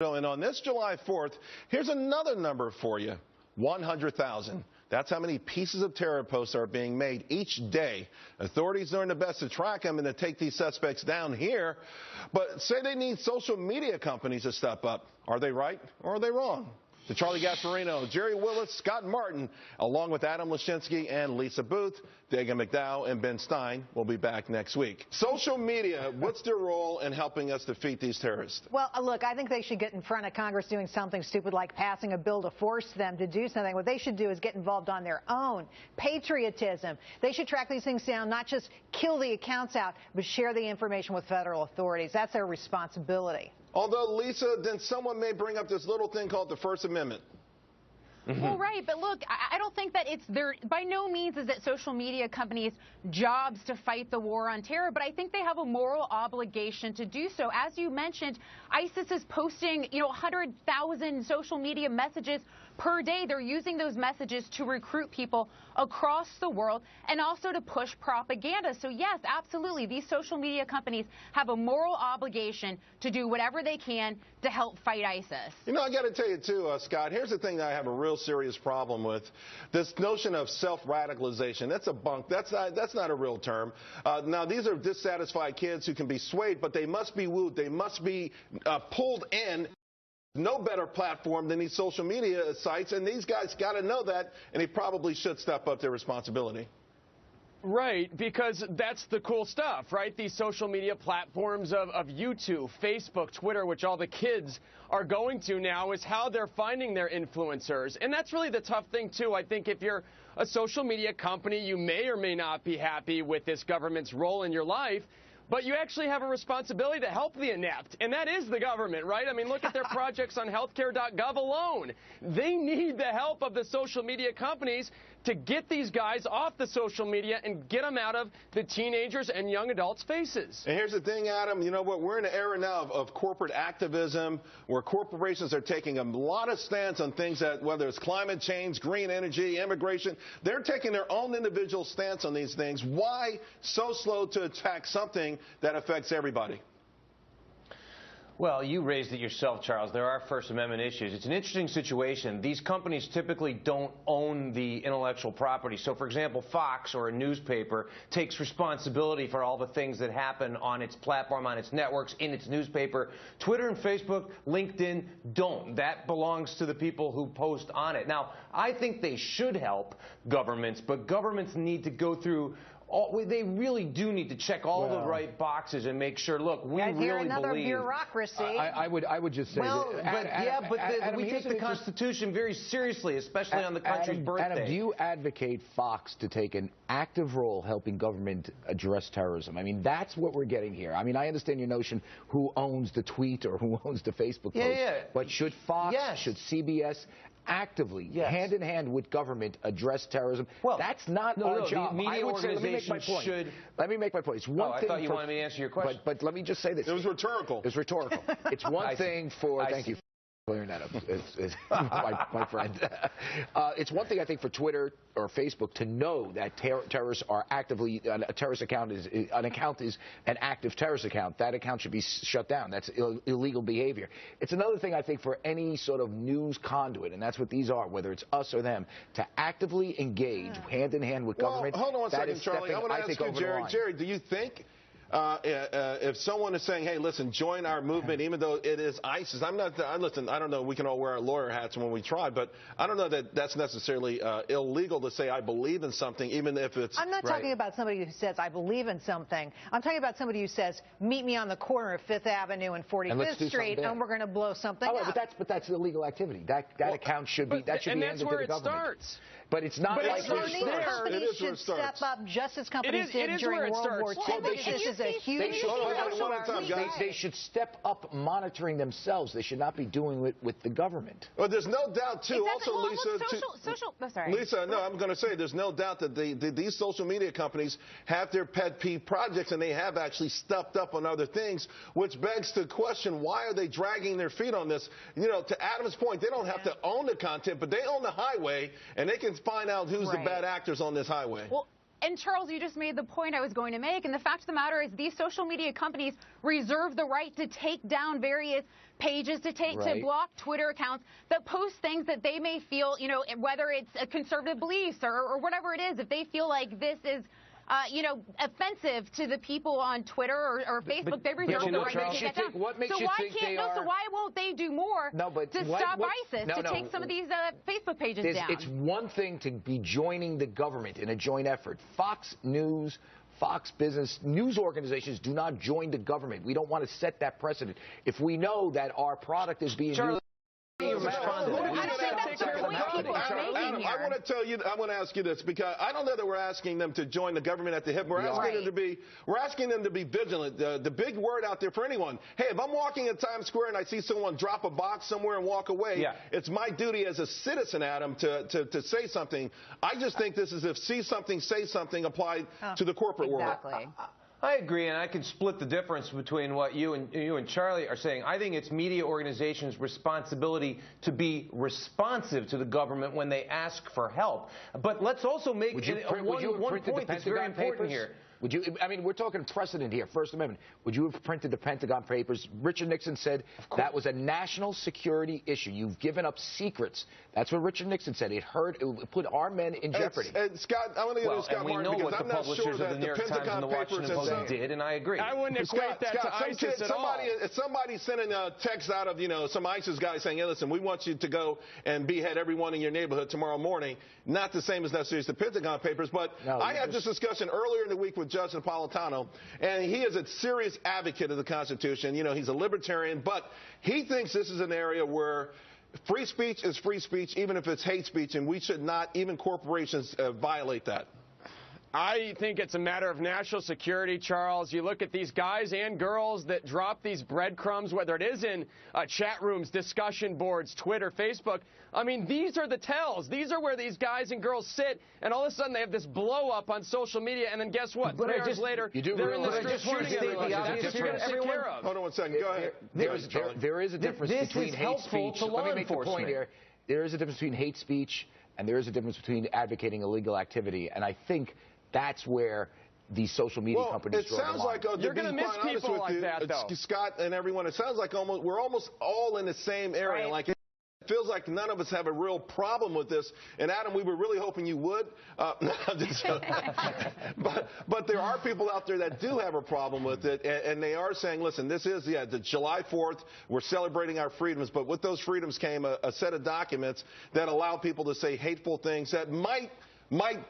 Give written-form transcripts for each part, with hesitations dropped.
And on this July 4th, here's another number for you, 100,000. That's how many pieces of terror posts are being made each day. Authorities are doing their best to track them and to take these suspects down here, but say they need social media companies to step up. Are they right or are they wrong? To Charlie Gasparino, Jerry Willis, Scott Martin, along with Adam Lashinsky and Lisa Booth, Dagan McDowell, and Ben Stein will be back next week. Social media, what's their role in helping us defeat these terrorists? Well, look, I think they should get in front of Congress doing something stupid like passing a bill to force them to do something. What they should do is get involved on their own. Patriotism. They should track these things down, not just kill the accounts out, but share the information with federal authorities. That's their responsibility. Although, Lisa, then someone may bring up this little thing called the First Amendment. Well, right, but look, I don't think that it's their, by no means is it social media companies' jobs to fight the war on terror, but I think they have a moral obligation to do so. As you mentioned, ISIS is posting, 100,000 social media messages per day. They're using those messages to recruit people across the world and also to push propaganda. So yes, absolutely, these social media companies have a moral obligation to do whatever they can to help fight ISIS. I got to tell you, too, Scott, here's the thing that I have a real serious problem with. This notion of self-radicalization, that's a bunk. That's not a real term. Now, these are dissatisfied kids who can be swayed, but they must be wooed. They must be pulled in. No better platform than these social media sites, and these guys got to know that, and they probably should step up their responsibility. Right, because that's the cool stuff, right? These social media platforms of YouTube, Facebook, Twitter, which all the kids are going to now, is how they're finding their influencers. And that's really the tough thing, too. I think if you're a social media company, you may or may not be happy with this government's role in your life, but you actually have a responsibility to help the inept, and that is the government, right? I mean, look at their projects on healthcare.gov alone. They need the help of the social media companies to get these guys off the social media and get them out of the teenagers and young adults' faces. And here's the thing, Adam, you know what? We're in an era now of corporate activism where corporations are taking a lot of stance on things that, whether it's climate change, green energy, immigration, they're taking their own individual stance on these things. Why so slow to attack something that affects everybody? Well, you raised it yourself, Charles. There are First Amendment issues. It's an interesting situation. These companies typically don't own the intellectual property. So, for example, Fox or a newspaper takes responsibility for all the things that happen on its platform, on its networks, in its newspaper. Twitter and Facebook, LinkedIn don't. That belongs to the people who post on it. Now, I think they should help governments, but governments need to go through they really do need to check all the right boxes and make sure, look, we really another believe. bureaucracy. I would just say that, we take the Constitution very seriously, especially on the country's birthday. Adam, do you advocate Fox to take an active role helping government address terrorism? I mean, that's what we're getting here. I mean, I understand your notion who owns the tweet or who owns the Facebook post. But should Fox, should CBS actively, hand in hand with government, address terrorism? Well, that's not our job. The media organizations should. Let me make my point. It's one thing. I thought you wanted me to answer your question. But let me just say this. It was rhetorical. It's rhetorical. It's one thing for. Thank you for clearing that up, my friend. It's one thing, I think, for Twitter or Facebook to know that terrorists are actively, a terrorist account is an active terrorist account. That account should be shut down. That's illegal behavior. It's another thing, I think, for any sort of news conduit, and that's what these are, whether it's us or them, to actively engage hand in hand with government. Hold on one second, Charlie. I want to ask you, Jerry. Jerry, do you think if someone is saying, hey, listen, join our movement, even though it is ISIS, listen, I don't know, we can all wear our lawyer hats when we try, but I don't know that that's necessarily illegal to say I believe in something, even if it's. I'm not talking about somebody who says I believe in something. I'm talking about somebody who says, meet me on the corner of 5th Avenue and 45th Street, and we're going to blow something up. But that's illegal activity. That account should be, that should be handed to the government. And that's where it starts. But it's not like companies should step up just as companies did during World War II. This is a huge They should step up monitoring themselves. They should not be doing it with the government. Well, there's no doubt, too, also, Lisa. Lisa, no, I'm going to say there's no doubt that these social media companies have their pet peeve projects, and they have actually stepped up on other things, which begs to question, why are they dragging their feet on this? To Adam's point, they don't have to own the content, but they own the highway, and they can find out who's the bad actors on this highway. Well, And Charles, you just made the point I was going to make. And the fact of the matter is these social media companies reserve the right to take down various pages, to block Twitter accounts that post things that they may feel, you know, whether it's a conservative beliefs or whatever it is, if they feel like this is you know, offensive to the people on Twitter or Facebook, they reserve the right to take that down. What makes you think they are? So why won't they do more to stop ISIS, to take some of these Facebook pages down? It's one thing to be joining the government in a joint effort. Fox News, Fox Business, news organizations do not join the government. We don't want to set that precedent. If we know that our product is being used... I want to tell you, I want to ask you this, because I don't know that we're asking them to join the government at the hip. We're asking them to be vigilant. The big word out there for anyone: hey, if I'm walking in Times Square and I see someone drop a box somewhere and walk away, it's my duty as a citizen, Adam, to say something. I just think this is if see something, say something applied to the corporate world. I agree, and I can split the difference between what you and Charlie are saying. I think it's media organizations' responsibility to be responsive to the government when they ask for help. But let's also make one point that's very important here. Would you? I mean, we're talking precedent here, First Amendment. Would you have printed the Pentagon Papers? Richard Nixon said that was a national security issue. You've given up secrets. That's what Richard Nixon said. It put our men in jeopardy. Scott, I want to get to Scott Martin, because I'm not sure that the Pentagon Papers did, and I agree. I wouldn't equate that to ISIS at all. Somebody sending a text out of, you know, some ISIS guy saying, hey, listen, we want you to go and behead everyone in your neighborhood tomorrow morning. Not the same as necessarily as the Pentagon Papers, but I had this discussion earlier in the week with Judge Napolitano, and he is a serious advocate of the Constitution. You know, he's a libertarian, but he thinks this is an area where free speech is free speech, even if it's hate speech, and we should not, even corporations, violate that. I think it's a matter of national security, Charles. You look at these guys and girls that drop these breadcrumbs, whether it is in chat rooms, discussion boards, Twitter, Facebook. I mean, these are the tells. These are where these guys and girls sit, and all of a sudden they have this blow up on social media, and then guess what? 3 hours later, they're in the street shooting everyone. That's what you're going to take care of. Hold on one second. Go ahead. There is a difference between hate speech. Let me make the point here. There is a difference between hate speech, and there is a difference between advocating illegal activity, and I think that's where these social media companies draw the line. It sounds like you're going to miss people like that, though. Scott and everyone, it sounds like we're almost all in the same area. Right. Like, it feels like none of us have a real problem with this. And Adam, we were really hoping you would. But there are people out there that do have a problem with it, and they are saying, listen, this is the July 4th. We're celebrating our freedoms, but with those freedoms came a set of documents that allow people to say hateful things that might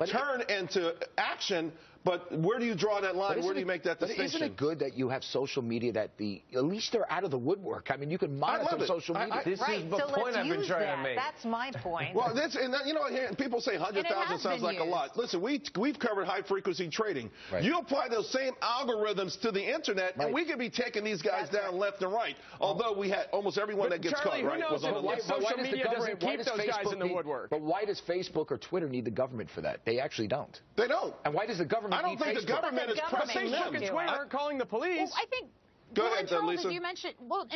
turn into action, but where do you draw that line? Where do you make that distinction? Isn't it good that you have social media that at least they're out of the woodwork? I mean, you can monitor social media. This is the point I've been trying to make. That's my point. Well, you know, people say 100,000 sounds like a lot. Listen, we've covered high-frequency trading. Right. You apply those same algorithms to the Internet, and we could be taking these guys down left and right, although we had almost everyone that gets Charlie, caught, right? Who knows if social media doesn't keep those guys in the woodwork. But why does Facebook or Twitter need the government for that? They actually don't. They don't. And why does the government need Facebook? I don't think the government is pressing them. Facebook and Twitter aren't calling the police. Well, I think. Go ahead, Charles, Lisa.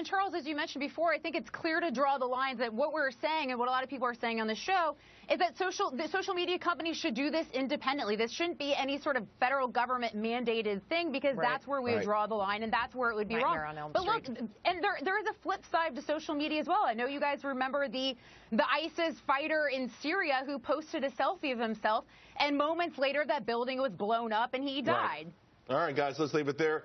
Charles, as you mentioned before, I think it's clear to draw the lines that what we're saying and what a lot of people are saying on the show is that the social media companies should do this independently. This shouldn't be any sort of federal government mandated thing, because that's where we would draw the line, and that's where it would be wrong. But look, and there is a flip side to social media as well. I know you guys remember the ISIS fighter in Syria who posted a selfie of himself, and moments later that building was blown up and he died. All right, guys, let's leave it there.